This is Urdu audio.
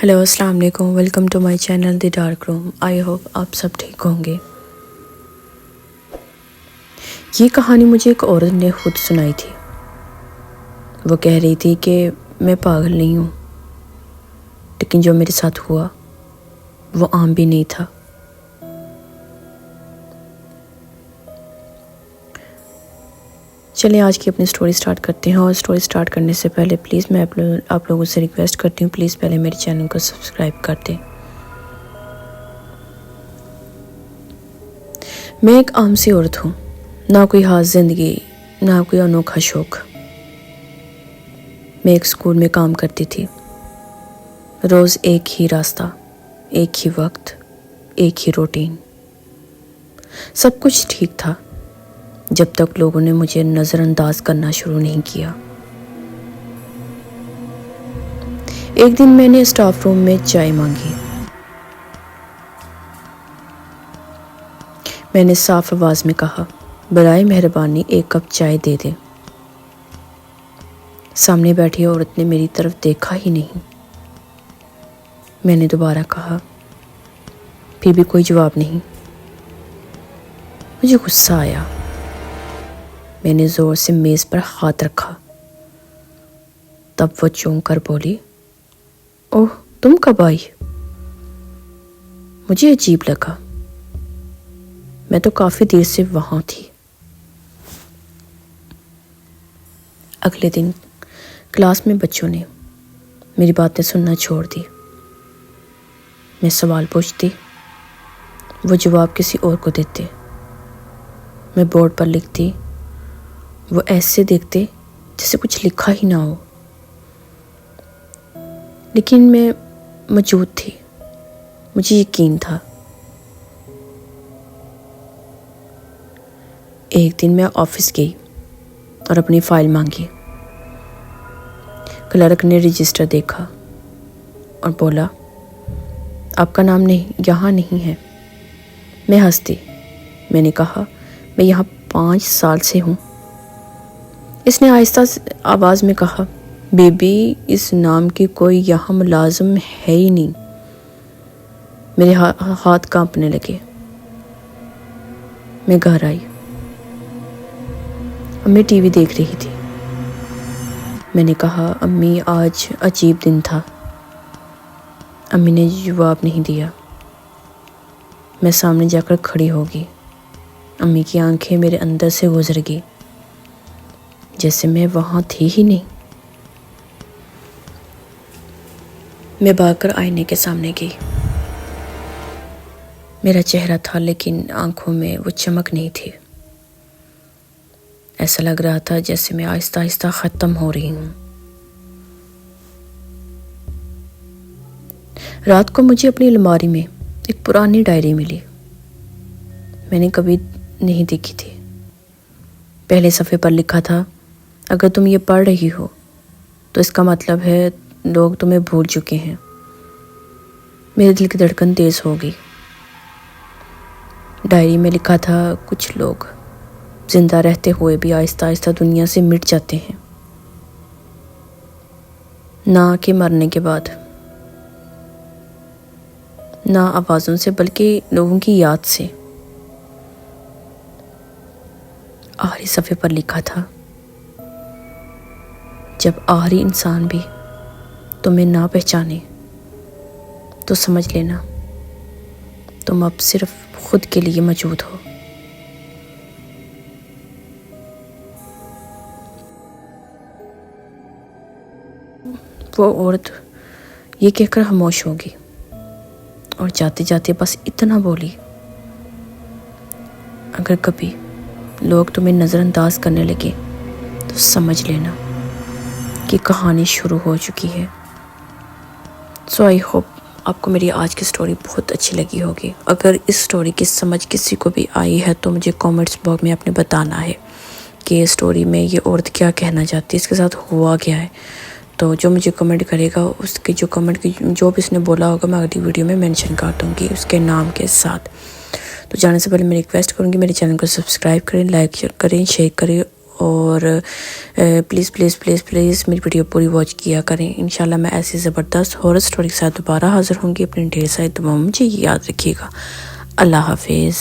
ہیلو السلام علیکم، welcome to my channel the dark room. I hope آپ سب ٹھیک ہوں گے۔ یہ کہانی مجھے ایک عورت نے خود سنائی تھی۔ وہ کہہ رہی تھی کہ میں پاگل نہیں ہوں، لیکن جو میرے ساتھ ہوا وہ عام بھی نہیں تھا۔ چلیں آج کی اپنی سٹوری سٹارٹ کرتے ہیں، اور سٹوری سٹارٹ کرنے سے پہلے پلیز میں آپ لوگوں سے ریکویسٹ کرتی ہوں، پلیز پہلے میرے چینل کو سبسکرائب کر دیں۔ میں ایک عام سی عورت ہوں، نہ کوئی خاص زندگی، نہ کوئی انوکھا شوق۔ میں ایک اسکول میں کام کرتی تھی۔ روز ایک ہی راستہ، ایک ہی وقت، ایک ہی روٹین۔ سب کچھ ٹھیک تھا جب تک لوگوں نے مجھے نظر انداز کرنا شروع نہیں کیا۔ ایک دن میں نے اسٹاف روم میں چائے مانگی۔ میں نے صاف آواز میں کہا، برائے مہربانی ایک کپ چائے دے دیں۔ سامنے بیٹھی عورت نے میری طرف دیکھا ہی نہیں۔ میں نے دوبارہ کہا، پھر بھی کوئی جواب نہیں۔ مجھے غصہ آیا۔ میں نے زور سے میز پر ہاتھ رکھا۔ تب وہ چونک کر بولی، اوہ تم کب آئی؟ مجھے عجیب لگا، میں تو کافی دیر سے وہاں تھی۔ اگلے دن کلاس میں بچوں نے میری باتیں سننا چھوڑ دی۔ میں سوال پوچھتی، وہ جواب کسی اور کو دیتے۔ میں بورڈ پر لکھتی، وہ ایسے دیکھتے جیسے کچھ لکھا ہی نہ ہو۔ لیکن میں موجود تھی، مجھے یقین تھا۔ ایک دن میں آفس گئی اور اپنی فائل مانگی۔ کلرک نے رجسٹر دیکھا اور بولا، آپ کا نام یہاں نہیں ہے۔ میں ہنسی۔ میں نے کہا، میں یہاں 5 سال سے ہوں۔ اس نے آہستہ آواز میں کہا، بیبی اس نام کی کوئی یہاں ملازم ہے ہی نہیں۔ میرے ہاتھ کانپنے لگے۔ میں گھر آئی۔ امی ٹی وی دیکھ رہی تھی۔ میں نے کہا، امی آج عجیب دن تھا۔ امی نے جواب نہیں دیا۔ میں سامنے جا کر کھڑی ہو گئی۔ امی کی آنکھیں میرے اندر سے گزر گئی، جیسے میں وہاں تھی ہی نہیں۔ میں بھاگ کر آئینے کے سامنے گئی۔ میرا چہرہ تھا، لیکن آنکھوں میں وہ چمک نہیں تھی۔ ایسا لگ رہا تھا جیسے میں آہستہ آہستہ ختم ہو رہی ہوں۔ رات کو مجھے اپنی الماری میں ایک پرانی ڈائری ملی۔ میں نے کبھی نہیں دیکھی تھی۔ پہلے صفحے پر لکھا تھا، اگر تم یہ پڑھ رہی ہو تو اس کا مطلب ہے لوگ تمہیں بھول چکے ہیں۔ میرے دل کی دھڑکن تیز ہو گئی۔ ڈائری میں لکھا تھا، کچھ لوگ زندہ رہتے ہوئے بھی آہستہ آہستہ دنیا سے مٹ جاتے ہیں، نہ کہ مرنے کے بعد، نہ آوازوں سے بلکہ لوگوں کی یاد سے۔ آخری صفحے پر لکھا تھا، جب آخری انسان بھی تمہیں نہ پہچانے تو سمجھ لینا تم اب صرف خود کے لیے موجود ہو۔ وہ عورت یہ کہہ کر خاموش ہوگی اور جاتے جاتے بس اتنا بولی، اگر کبھی لوگ تمہیں نظر انداز کرنے لگے تو سمجھ لینا کہ کہانی شروع ہو چکی ہے۔ سو آئی ہوپ آپ کو میری آج کی سٹوری بہت اچھی لگی ہوگی۔ اگر اس سٹوری کی سمجھ کسی کو بھی آئی ہے تو مجھے کومنٹس باکس میں آپ نے بتانا ہے کہ اس سٹوری میں یہ عورت کیا کہنا چاہتی ہے، اس کے ساتھ ہوا کیا ہے۔ تو جو مجھے کمنٹ کرے گا، اس کے جو کمنٹ کی جو بھی اس نے بولا ہوگا، میں اگلی ویڈیو میں مینشن کر دوں گی اس کے نام کے ساتھ۔ تو جانے سے پہلے میں ریکویسٹ کروں گی، میرے چینل کو سبسکرائب کریں، لائک کریں، شیئر کریں اور پلیز پلیز پلیز پلیز میری ویڈیو پوری واچ کیا کریں. انشاءاللہ میں ایسی زبردست ہارر اسٹوری کے ساتھ دوبارہ حاضر ہوں گی. اپنے ڈھیر ساری دعاؤں میں مجھے یاد رکھیے گا. اللہ حافظ.